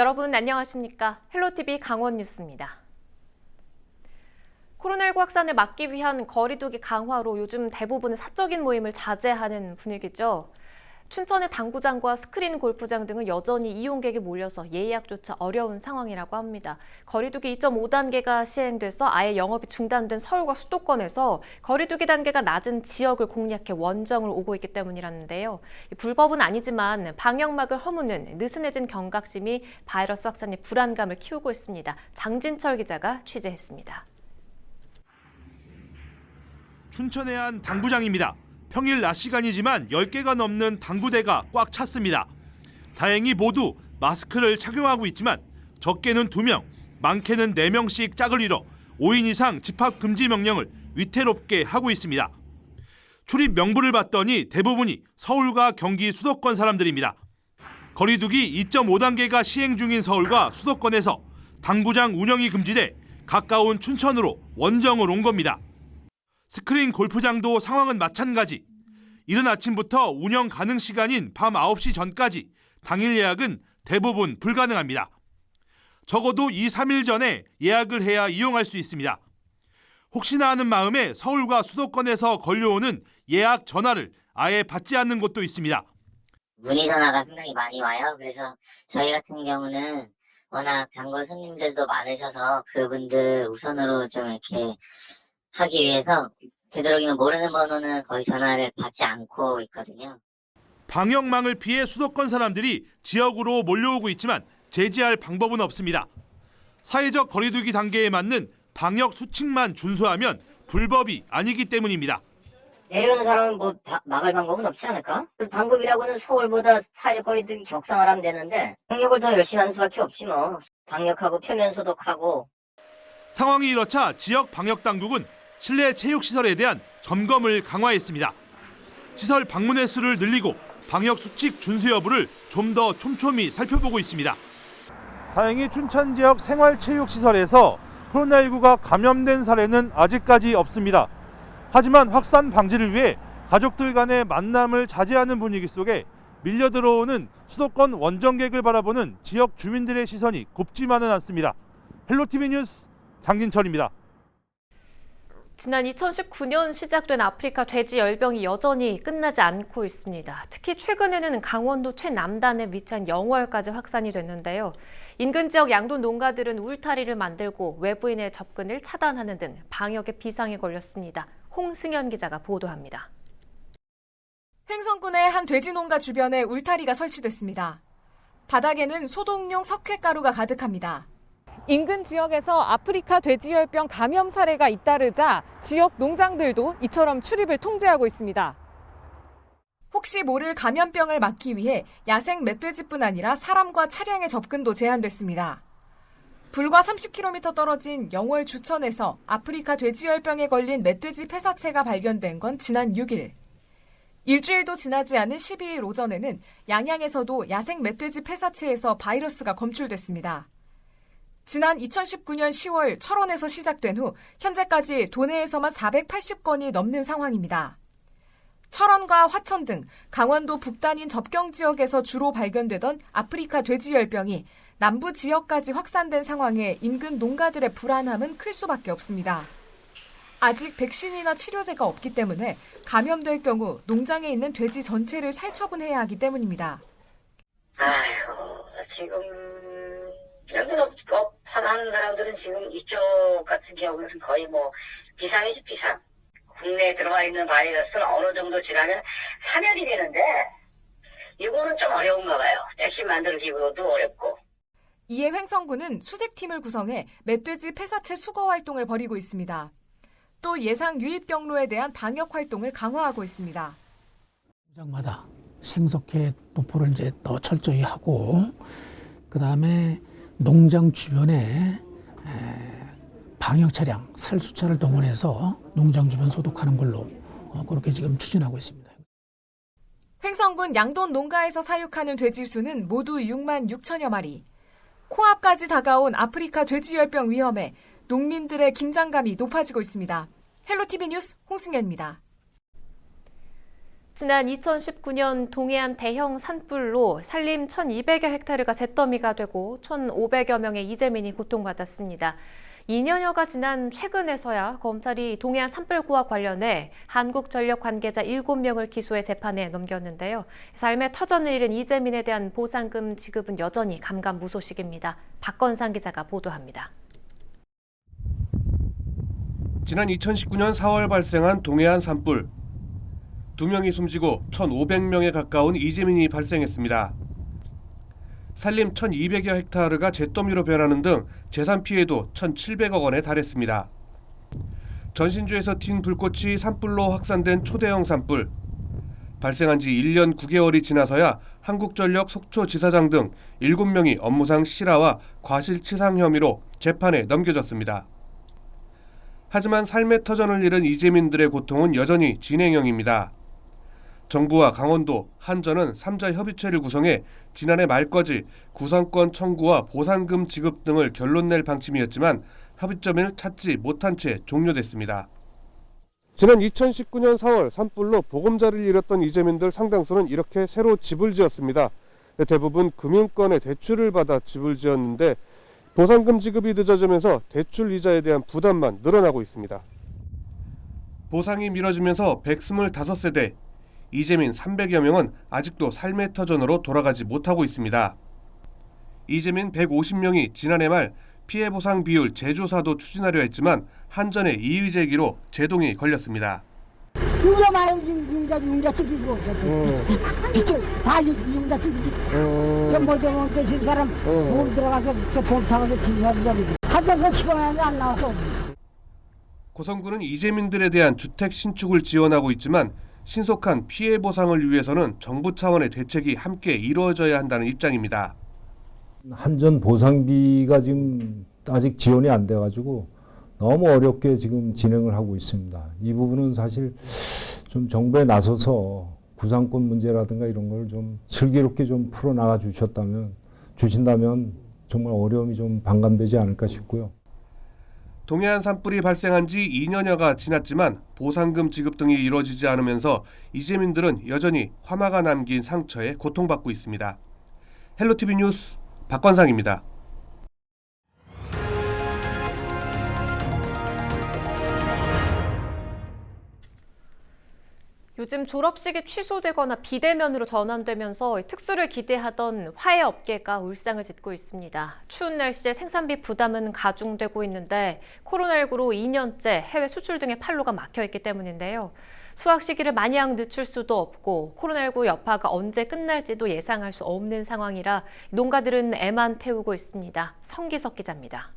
여러분 안녕하십니까? 헬로티비 강원 뉴스입니다. 코로나19 확산을 막기 위한 거리두기 강화로 요즘 대부분 사적인 모임을 자제하는 분위기죠. 춘천의 당구장과 스크린 골프장 등은 여전히 이용객이 몰려서 예약조차 어려운 상황이라고 합니다. 거리두기 2.5단계가 시행돼서 아예 영업이 중단된 서울과 수도권에서 거리두기 단계가 낮은 지역을 공략해 원정을 오고 있기 때문이라는데요. 불법은 아니지만 방역막을 허무는 느슨해진 경각심이 바이러스 확산의 불안감을 키우고 있습니다. 장진철 기자가 취재했습니다. 춘천의 한 당구장입니다. 평일 낮 시간이지만 10개가 넘는 당구대가 꽉 찼습니다. 다행히 모두 마스크를 착용하고 있지만 적게는 2명, 많게는 4명씩 짝을 이뤄 5인 이상 집합 금지 명령을 위태롭게 하고 있습니다. 출입 명부를 봤더니 대부분이 서울과 경기 수도권 사람들입니다. 거리두기 2.5단계가 시행 중인 서울과 수도권에서 당구장 운영이 금지돼 가까운 춘천으로 원정을 온 겁니다. 스크린 골프장도 상황은 마찬가지. 이른 아침부터 운영 가능 시간인 밤 9시 전까지 당일 예약은 대부분 불가능합니다. 적어도 2, 3일 전에 예약을 해야 이용할 수 있습니다. 혹시나 하는 마음에 서울과 수도권에서 걸려오는 예약 전화를 아예 받지 않는 곳도 있습니다. 문의 전화가 상당히 많이 와요. 그래서 저희 같은 경우는 워낙 단골 손님들도 많으셔서 그분들 우선으로 좀 이렇게 하기 위해서 되도록이면 모르는 번호는 거의 전화를 받지 않고 있거든요. 방역망을 피해 수도권 사람들이 지역으로 몰려오고 있지만 제지할 방법은 없습니다. 사회적 거리두기 단계에 맞는 방역 수칙만 준수하면 불법이 아니기 때문입니다. 내려오는 사람은 뭐 막을 방법은 없지 않을까? 그 방법이라고는 서울보다 사회적 거리두기 격상을 하면 되는데 방역을 더 열심히 하는 수밖에 없지 뭐. 방역하고 표면 소독하고. 상황이 이렇자 지역 방역당국은 실내 체육시설에 대한 점검을 강화했습니다. 시설 방문 횟수를 늘리고 방역 수칙 준수 여부를 좀 더 촘촘히 살펴보고 있습니다. 다행히 춘천 지역 생활체육시설에서 코로나19가 감염된 사례는 아직까지 없습니다. 하지만 확산 방지를 위해 가족들 간의 만남을 자제하는 분위기 속에 밀려 들어오는 수도권 원정객을 바라보는 지역 주민들의 시선이 곱지만은 않습니다. 헬로티비 뉴스 장진철입니다. 지난 2019년 시작된 아프리카 돼지 열병이 여전히 끝나지 않고 있습니다. 특히 최근에는 강원도 최남단에 위치한 영월까지 확산이 됐는데요. 인근 지역 양돈 농가들은 울타리를 만들고 외부인의 접근을 차단하는 등 방역에 비상이 걸렸습니다. 홍승현 기자가 보도합니다. 횡성군의 한 돼지 농가 주변에 울타리가 설치됐습니다. 바닥에는 소독용 석회가루가 가득합니다. 인근 지역에서 아프리카 돼지열병 감염 사례가 잇따르자 지역 농장들도 이처럼 출입을 통제하고 있습니다. 혹시 모를 감염병을 막기 위해 야생 멧돼지뿐 아니라 사람과 차량의 접근도 제한됐습니다. 불과 30km 떨어진 영월 주천에서 아프리카 돼지열병에 걸린 멧돼지 폐사체가 발견된 건 지난 6일. 일주일도 지나지 않은 12일 오전에는 양양에서도 야생 멧돼지 폐사체에서 바이러스가 검출됐습니다. 지난 2019년 10월 철원에서 시작된 후 현재까지 도내에서만 480건이 넘는 상황입니다. 철원과 화천 등 강원도 북단인 접경 지역에서 주로 발견되던 아프리카 돼지열병이 남부 지역까지 확산된 상황에 인근 농가들의 불안함은 클 수밖에 없습니다. 아직 백신이나 치료제가 없기 때문에 감염될 경우 농장에 있는 돼지 전체를 살처분해야 하기 때문입니다. 지금 영업업 하는 사람들은 지금 이쪽 같은 경우는 거의 뭐 비상이지 비상. 국내에 들어와 있는 바이러스는 어느 정도 지나면 사멸이 되는데 이거는 좀 어려운가 봐요. 백신 만들기도 어렵고. 이에 횡성군은 수색팀을 구성해 멧돼지 폐사체 수거 활동을 벌이고 있습니다. 또 예상 유입 경로에 대한 방역 활동을 강화하고 있습니다. 농장마다 생석회 도포를 이제 더 철저히 하고 그다음에 농장 주변에 방역 차량, 살수차를 동원해서 농장 주변 소독하는 걸로 그렇게 지금 추진하고 있습니다. 횡성군 양돈 농가에서 사육하는 돼지 수는 모두 6만 6천여 마리. 코앞까지 다가온 아프리카 돼지열병 위험에 농민들의 긴장감이 높아지고 있습니다. 헬로티비 뉴스 홍승현입니다. 지난 2019년 동해안 대형 산불로 산림 1,200여 헥타르가 잿더미가 되고 1,500여 명의 이재민이 고통받았습니다. 2년여가 지난 최근에서야 검찰이 동해안 산불구와 관련해 한국전력 관계자 7명을 기소해 재판에 넘겼는데요. 삶의 터전을 잃은 이재민에 대한 보상금 지급은 여전히 감감무소식입니다. 박건상 기자가 보도합니다. 지난 2019년 4월 발생한 동해안 산불. 2명이 숨지고 1,500명에 가까운 이재민이 발생했습니다. 산림 1,200여 헥타르가 잿더미로 변하는 등 재산 피해도 1,700억 원에 달했습니다. 전신주에서 튄 불꽃이 산불로 확산된 초대형 산불. 발생한 지 1년 9개월이 지나서야 한국전력 속초지사장 등 7명이 업무상 실화와 과실치상 혐의로 재판에 넘겨졌습니다. 하지만 삶의 터전을 잃은 이재민들의 고통은 여전히 진행형입니다. 정부와 강원도, 한전은 3자 협의체를 구성해 지난해 말까지 구상권 청구와 보상금 지급 등을 결론 낼 방침이었지만 합의점을 찾지 못한 채 종료됐습니다. 지난 2019년 4월 산불로 보금자리를 잃었던 이재민들 상당수는 이렇게 새로 집을 지었습니다. 대부분 금융권의 대출을 받아 집을 지었는데 보상금 지급이 늦어지면서 대출 이자에 대한 부담만 늘어나고 있습니다. 보상이 미뤄지면서 125세대, 이재민 300여 명은 아직도 삶의 터전으로 돌아가지 못하고 있습니다. 이재민 150명이 지난해 말 피해 보상 비율 재조사도 추진하려 했지만 한전의 이의 제기로 제동이 걸렸습니다. 융자 뜯기고 빚을 다 융자 뜯기지. 뭐좀 계신 사람 몸 들어가서 돈 타고 진행하는 한전서 10원이 안 나와서. 고성군은 이재민들에 대한 주택 신축을 지원하고 있지만 신속한 피해 보상을 위해서는 정부 차원의 대책이 함께 이루어져야 한다는 입장입니다. 한전 보상비가 지금 아직 지원이 안 돼가지고 너무 어렵게 지금 진행을 하고 있습니다. 이 부분은 사실 좀 정부에 나서서 구상권 문제라든가 이런 걸 좀 슬기롭게 좀 풀어나가 주신다면 정말 어려움이 좀 반감되지 않을까 싶고요. 동해안 산불이 발생한 지 2년여가 지났지만 보상금 지급 등이 이루어지지 않으면서 이재민들은 여전히 화마가 남긴 상처에 고통받고 있습니다. 헬로티비 뉴스 박건상입니다. 요즘 졸업식이 취소되거나 비대면으로 전환되면서 특수를 기대하던 화해업계가 울상을 짓고 있습니다. 추운 날씨에 생산비 부담은 가중되고 있는데 코로나19로 2년째 해외 수출 등의 판로가 막혀있기 때문인데요. 수확 시기를 마냥 늦출 수도 없고 코로나19 여파가 언제 끝날지도 예상할 수 없는 상황이라 농가들은 애만 태우고 있습니다. 성기석 기자입니다.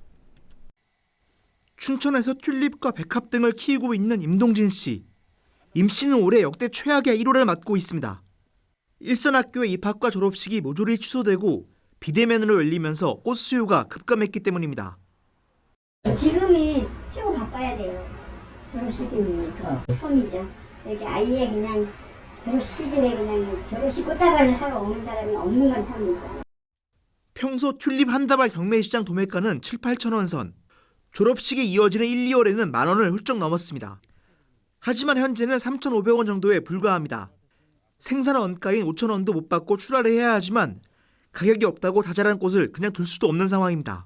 춘천에서 튤립과 백합 등을 키우고 있는 임동진 씨. 임 씨는 올해 역대 최악의 1월을 맞고 있습니다. 일선학교의 입학과 졸업식이 모조리 취소되고 비대면으로 열리면서 꽃 수요가 급감했기 때문입니다. 지금이 최고 바빠야 돼요. 졸업 시즌이니까 처음이죠. 이렇게 아예 그냥 졸업 시즌에 그냥 졸업식 꽃다발을 사러 오는 사람이 없는 건 처음이죠. 평소 튤립 한 다발 경매시장 도매가는 7, 8천 원 선. 졸업식이 이어지는 1, 2월에는 만 원을 훌쩍 넘었습니다. 하지만 현재는 3,500원 정도에 불과합니다. 생산 원가인 5,000원도 못 받고 출하를 해야 하지만 가격이 없다고 다자란 꽃을 그냥 둘 수도 없는 상황입니다.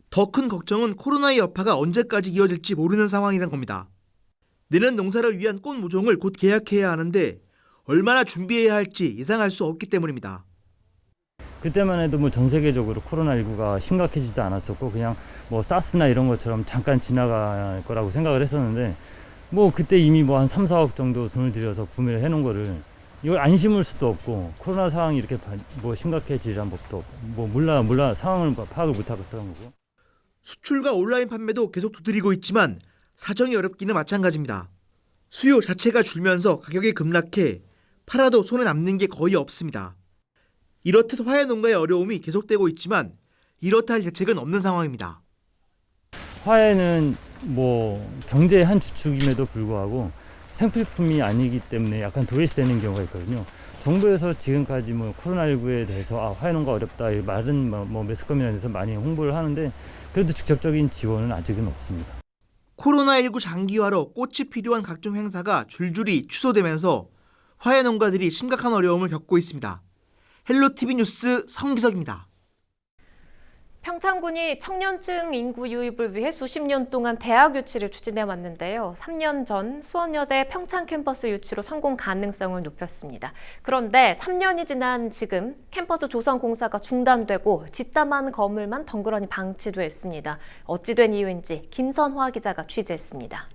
더 큰 걱정은 코로나의 여파가 언제까지 이어질지 모르는 상황이란 겁니다. 내년 농사를 위한 꽃 모종을 곧 계약해야 하는데 얼마나 준비해야 할지 예상할 수 없기 때문입니다. 그때만 해도 뭐 전 세계적으로 코로나19가 심각해지지 않았었고 그냥 뭐 사스나 이런 것처럼 잠깐 지나갈 거라고 생각을 했었는데 뭐 그때 이미 뭐 한 3, 4억 정도 돈을 들여서 구매를 해놓은 거를 이걸 안 심을 수도 없고 코로나 상황이 이렇게 뭐 심각해지란 법도 없고 뭐 몰라 상황을 파악을 못하고 있던 거고. 수출과 온라인 판매도 계속 두드리고 있지만 사정이 어렵기는 마찬가지입니다. 수요 자체가 줄면서 가격이 급락해 팔아도 손에 남는 게 거의 없습니다. 이렇듯 화훼 농가의 어려움이 계속되고 있지만 이렇다 할 대책은 없는 상황입니다. 화훼는 뭐 경제의 한 주축임에도 불구하고 생필품이 아니기 때문에 약간 도외시되는 경우가 있거든요. 정부에서 지금까지 뭐 코로나19에 대해서 화훼 농가 어렵다 말은 뭐 매스컴이나 많이 홍보를 하는데 그래도 직접적인 지원은 아직은 없습니다. 코로나19 장기화로 꽃이 필요한 각종 행사가 줄줄이 취소되면서 화훼 농가들이 심각한 어려움을 겪고 있습니다. 헬로티비 뉴스 성기석입니다. 평창군이 청년층 인구 유입을 위해 수십 년 동안 대학 유치를 추진해 왔는데요. 3년 전 수원여대 평창 캠퍼스 유치로 성공 가능성을 높였습니다. 그런데 3년이 지난 지금 캠퍼스 조성 공사가 중단되고 짓담한 건물만 덩그러니 방치됐습니다. 어찌 된 이유인지 김선화 기자가 취재했습니다.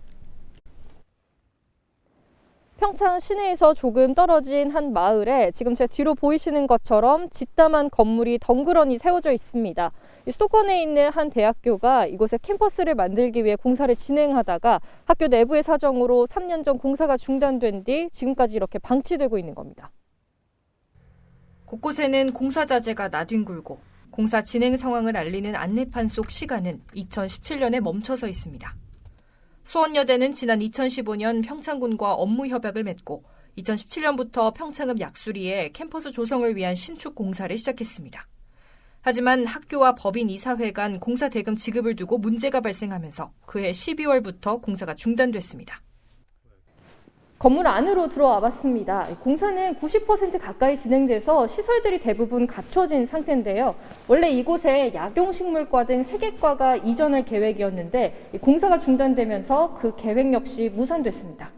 평창 시내에서 조금 떨어진 한 마을에 지금 제 뒤로 보이시는 것처럼 짓담한 건물이 덩그러니 세워져 있습니다. 수도권에 있는 한 대학교가 이곳에 캠퍼스를 만들기 위해 공사를 진행하다가 학교 내부의 사정으로 3년 전 공사가 중단된 뒤 지금까지 이렇게 방치되고 있는 겁니다. 곳곳에는 공사 자재가 나뒹굴고 공사 진행 상황을 알리는 안내판 속 시간은 2017년에 멈춰서 있습니다. 수원여대는 지난 2015년 평창군과 업무 협약을 맺고 2017년부터 평창읍 약수리에 캠퍼스 조성을 위한 신축 공사를 시작했습니다. 하지만 학교와 법인 이사회 간 공사 대금 지급을 두고 문제가 발생하면서 그해 12월부터 공사가 중단됐습니다. 건물 안으로 들어와 봤습니다. 공사는 90% 가까이 진행돼서 시설들이 대부분 갖춰진 상태인데요. 원래 이곳에 약용식물과 등 3개과가 이전할 계획이었는데 공사가 중단되면서 그 계획 역시 무산됐습니다.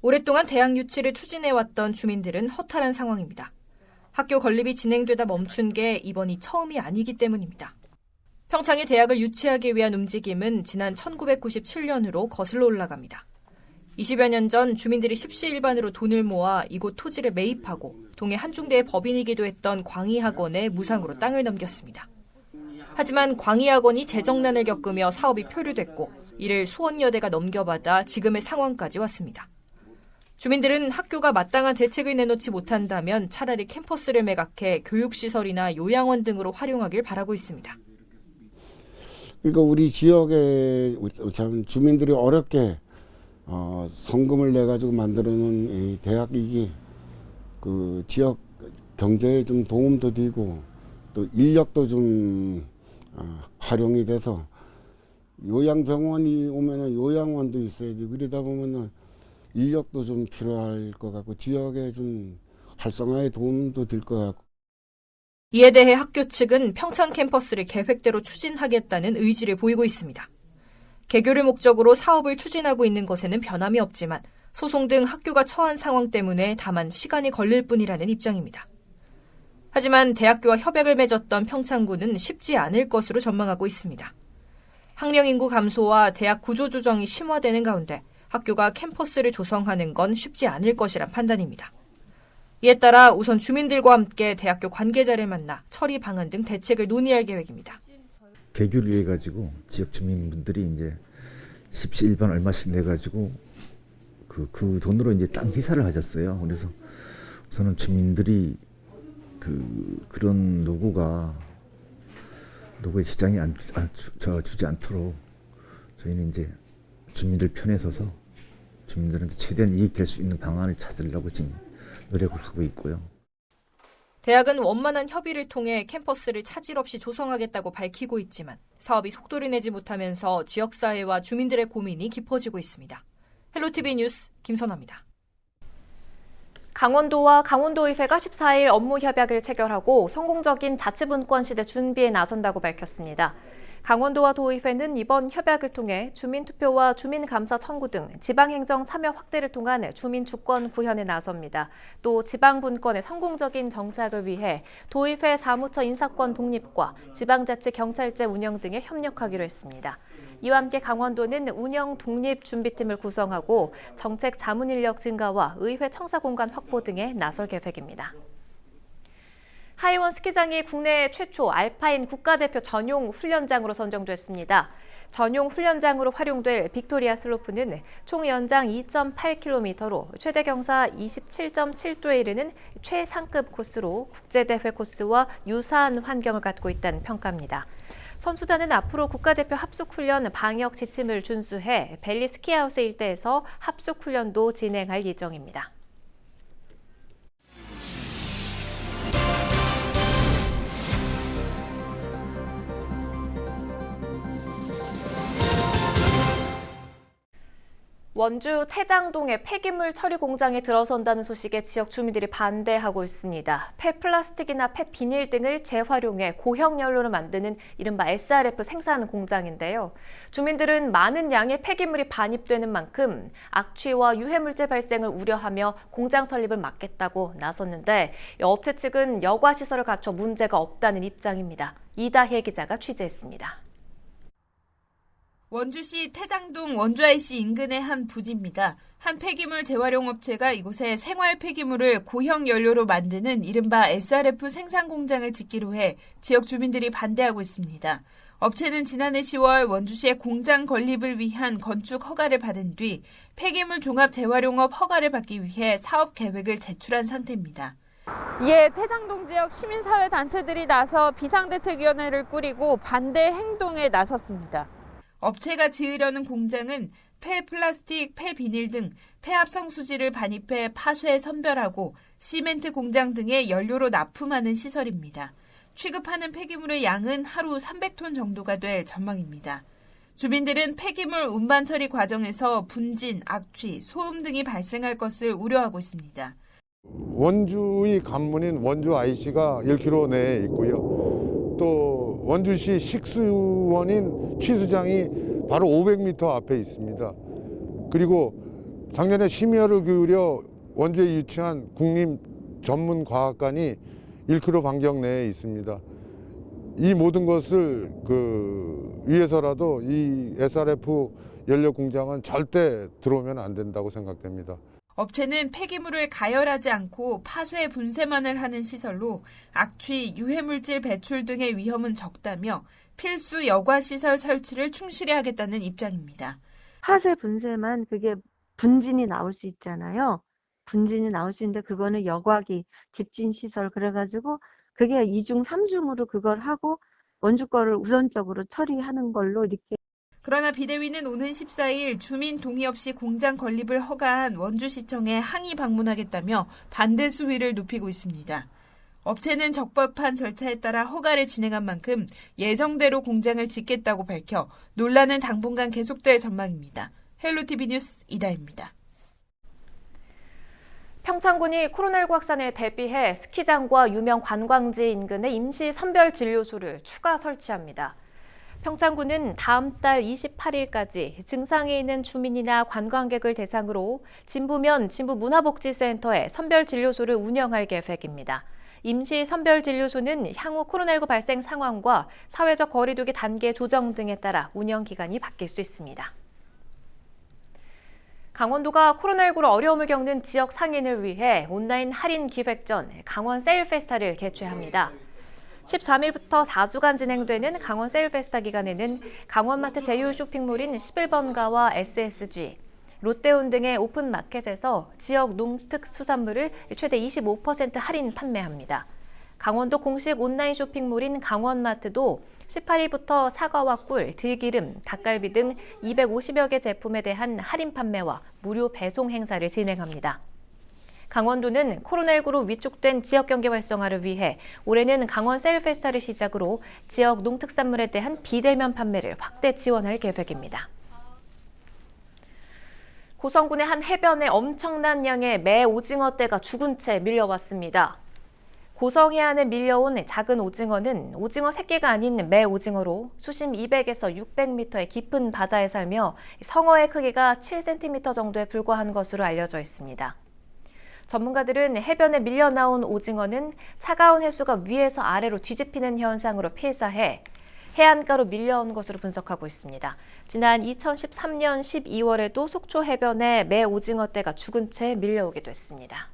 오랫동안 대학 유치를 추진해왔던 주민들은 허탈한 상황입니다. 학교 건립이 진행되다 멈춘 게 이번이 처음이 아니기 때문입니다. 평창에 대학을 유치하기 위한 움직임은 지난 1997년으로 거슬러 올라갑니다. 20여 년 전 주민들이 십시일반으로 돈을 모아 이곳 토지를 매입하고 동해 한중대의 법인이기도 했던 광희학원에 무상으로 땅을 넘겼습니다. 하지만 광희학원이 재정난을 겪으며 사업이 표류됐고 이를 수원여대가 넘겨받아 지금의 상황까지 왔습니다. 주민들은 학교가 마땅한 대책을 내놓지 못한다면 차라리 캠퍼스를 매각해 교육시설이나 요양원 등으로 활용하길 바라고 있습니다. 그러니까 우리 지역의 참 주민들이 어렵게 성금을 내 가지고 만들어놓은 이 대학이 그 지역 경제에 좀 도움도 되고 또 인력도 좀 활용이 돼서 요양병원이 오면은 요양원도 있어야지. 그러다 보면은 인력도 좀 필요할 것 같고 지역에 좀 활성화에 도움도 될 것 같고. 이에 대해 학교 측은 평창 캠퍼스를 계획대로 추진하겠다는 의지를 보이고 있습니다. 개교를 목적으로 사업을 추진하고 있는 것에는 변함이 없지만 소송 등 학교가 처한 상황 때문에 다만 시간이 걸릴 뿐이라는 입장입니다. 하지만 대학교와 협약을 맺었던 평창군은 쉽지 않을 것으로 전망하고 있습니다. 학령 인구 감소와 대학 구조 조정이 심화되는 가운데 학교가 캠퍼스를 조성하는 건 쉽지 않을 것이란 판단입니다. 이에 따라 우선 주민들과 함께 대학교 관계자를 만나 처리 방안 등 대책을 논의할 계획입니다. 개교를 위해 가지고 지역 주민분들이 이제 십시일반 얼마씩 내 가지고 그 돈으로 이제 땅 희사를 하셨어요. 그래서 우선은 주민들이 그런 노고에 지장이 주지 않도록 저희는 이제 주민들 편에 서서 주민들한테 최대한 이익 될 수 있는 방안을 찾으려고 지금 노력을 하고 있고요. 대학은 원만한 협의를 통해 캠퍼스를 차질 없이 조성하겠다고 밝히고 있지만 사업이 속도를 내지 못하면서 지역사회와 주민들의 고민이 깊어지고 있습니다. 헬로티비 뉴스 김선아입니다. 강원도와 강원도의회가 14일 업무 협약을 체결하고 성공적인 자치분권 시대 준비에 나선다고 밝혔습니다. 강원도와 도의회는 이번 협약을 통해 주민투표와 주민감사 청구 등 지방행정 참여 확대를 통한 주민주권 구현에 나섭니다. 또 지방분권의 성공적인 정착을 위해 도의회 사무처 인사권 독립과 지방자치경찰제 운영 등에 협력하기로 했습니다. 이와 함께 강원도는 운영 독립준비팀을 구성하고 정책 자문 인력 증가와 의회 청사 공간 확보 등에 나설 계획입니다. 하이원 스키장이 국내 최초 알파인 국가대표 전용 훈련장으로 선정됐습니다. 전용 훈련장으로 활용될 빅토리아 슬로프는 총 연장 2.8km로 최대 경사 27.7도에 이르는 최상급 코스로 국제대회 코스와 유사한 환경을 갖고 있다는 평가입니다. 선수단은 앞으로 국가대표 합숙훈련 방역 지침을 준수해 벨리 스키하우스 일대에서 합숙훈련도 진행할 예정입니다. 원주 태장동의 폐기물 처리 공장에 들어선다는 소식에 지역 주민들이 반대하고 있습니다. 폐플라스틱이나 폐비닐 등을 재활용해 고형 연료로 만드는 이른바 SRF 생산 공장인데요. 주민들은 많은 양의 폐기물이 반입되는 만큼 악취와 유해물질 발생을 우려하며 공장 설립을 막겠다고 나섰는데 업체 측은 여과 시설을 갖춰 문제가 없다는 입장입니다. 이다혜 기자가 취재했습니다. 원주시 태장동 원주IC 인근의 한 부지입니다. 한 폐기물 재활용 업체가 이곳에 생활 폐기물을 고형 연료로 만드는 이른바 SRF 생산 공장을 짓기로 해 지역 주민들이 반대하고 있습니다. 업체는 지난해 10월 원주시의 공장 건립을 위한 건축 허가를 받은 뒤 폐기물 종합 재활용업 허가를 받기 위해 사업 계획을 제출한 상태입니다. 이에 태장동 지역 시민사회 단체들이 나서 비상대책위원회를 꾸리고 반대 행동에 나섰습니다. 업체가 지으려는 공장은 폐플라스틱, 폐비닐 등 폐합성 수지를 반입해 파쇄 선별하고 시멘트 공장 등의 연료로 납품하는 시설입니다. 취급하는 폐기물의 양은 하루 300톤 정도가 될 전망입니다. 주민들은 폐기물 운반 처리 과정에서 분진, 악취, 소음 등이 발생할 것을 우려하고 있습니다. 원주의 관문인 원주IC가 1km 내에 있고요. 또 원주시 식수원인 취수장이 바로 500m 앞에 있습니다. 그리고 작년에 심혈을 기울여 원주에 유치한 국립전문과학관이 1km 반경 내에 있습니다. 이 모든 것을 위해서라도 이 SRF 연료 공장은 절대 들어오면 안 된다고 생각됩니다. 업체는 폐기물을 가열하지 않고 파쇄 분쇄만을 하는 시설로 악취, 유해물질 배출 등의 위험은 적다며 필수 여과시설 설치를 충실히 하겠다는 입장입니다. 파쇄 분쇄만 그게 분진이 나올 수 있잖아요. 분진이 나올 수 있는데 그거는 여과기, 집진시설 그래가지고 그게 2중, 3중으로 그걸 하고 원주 거를 우선적으로 처리하는 걸로 이렇게. 그러나 비대위는 오는 14일 주민 동의 없이 공장 건립을 허가한 원주시청에 항의 방문하겠다며 반대 수위를 높이고 있습니다. 업체는 적법한 절차에 따라 허가를 진행한 만큼 예정대로 공장을 짓겠다고 밝혀 논란은 당분간 계속될 전망입니다. 헬로티비 뉴스 이다혜입니다. 평창군이 코로나19 확산에 대비해 스키장과 유명 관광지 인근에 임시 선별진료소를 추가 설치합니다. 평창군은 다음 달 28일까지 증상이 있는 주민이나 관광객을 대상으로 진부면 진부문화복지센터에 선별진료소를 운영할 계획입니다. 임시 선별진료소는 향후 코로나19 발생 상황과 사회적 거리두기 단계 조정 등에 따라 운영 기간이 바뀔 수 있습니다. 강원도가 코로나19로 어려움을 겪는 지역 상인을 위해 온라인 할인 기획전 강원 세일페스타를 개최합니다. 13일부터 4주간 진행되는 강원 세일페스타 기간에는 강원마트 제휴 쇼핑몰인 11번가와 SSG, 롯데온 등의 오픈마켓에서 지역 농특수산물을 최대 25% 할인 판매합니다. 강원도 공식 온라인 쇼핑몰인 강원마트도 18일부터 사과와 꿀, 들기름, 닭갈비 등 250여 개 제품에 대한 할인 판매와 무료 배송 행사를 진행합니다. 강원도는 코로나19로 위축된 지역 경제 활성화를 위해 올해는 강원 세일페스타를 시작으로 지역 농특산물에 대한 비대면 판매를 확대 지원할 계획입니다. 고성군의 한 해변에 엄청난 양의 매 오징어 떼가 죽은 채 밀려왔습니다. 고성 해안에 밀려온 작은 오징어는 오징어 새끼가 아닌 매 오징어로 수심 200에서 600m의 깊은 바다에 살며 성어의 크기가 7cm 정도에 불과한 것으로 알려져 있습니다. 전문가들은 해변에 밀려나온 오징어는 차가운 해수가 위에서 아래로 뒤집히는 현상으로 필사해 해안가로 밀려온 것으로 분석하고 있습니다. 지난 2013년 12월에도 속초 해변에 매 오징어 떼가 죽은 채 밀려오기도 했습니다.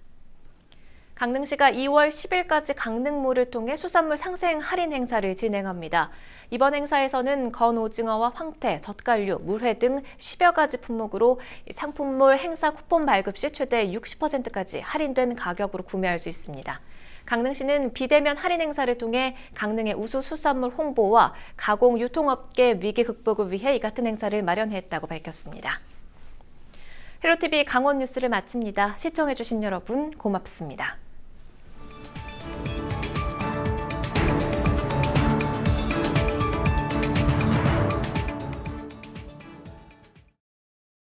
강릉시가 2월 10일까지 강릉몰을 통해 수산물 상생 할인 행사를 진행합니다. 이번 행사에서는 건 오징어와 황태, 젓갈류, 물회 등 10여 가지 품목으로 상품몰 행사 쿠폰 발급 시 최대 60%까지 할인된 가격으로 구매할 수 있습니다. 강릉시는 비대면 할인 행사를 통해 강릉의 우수 수산물 홍보와 가공 유통업계 위기 극복을 위해 이 같은 행사를 마련했다고 밝혔습니다. 헬로티비 강원 뉴스를 마칩니다. 시청해주신 여러분 고맙습니다.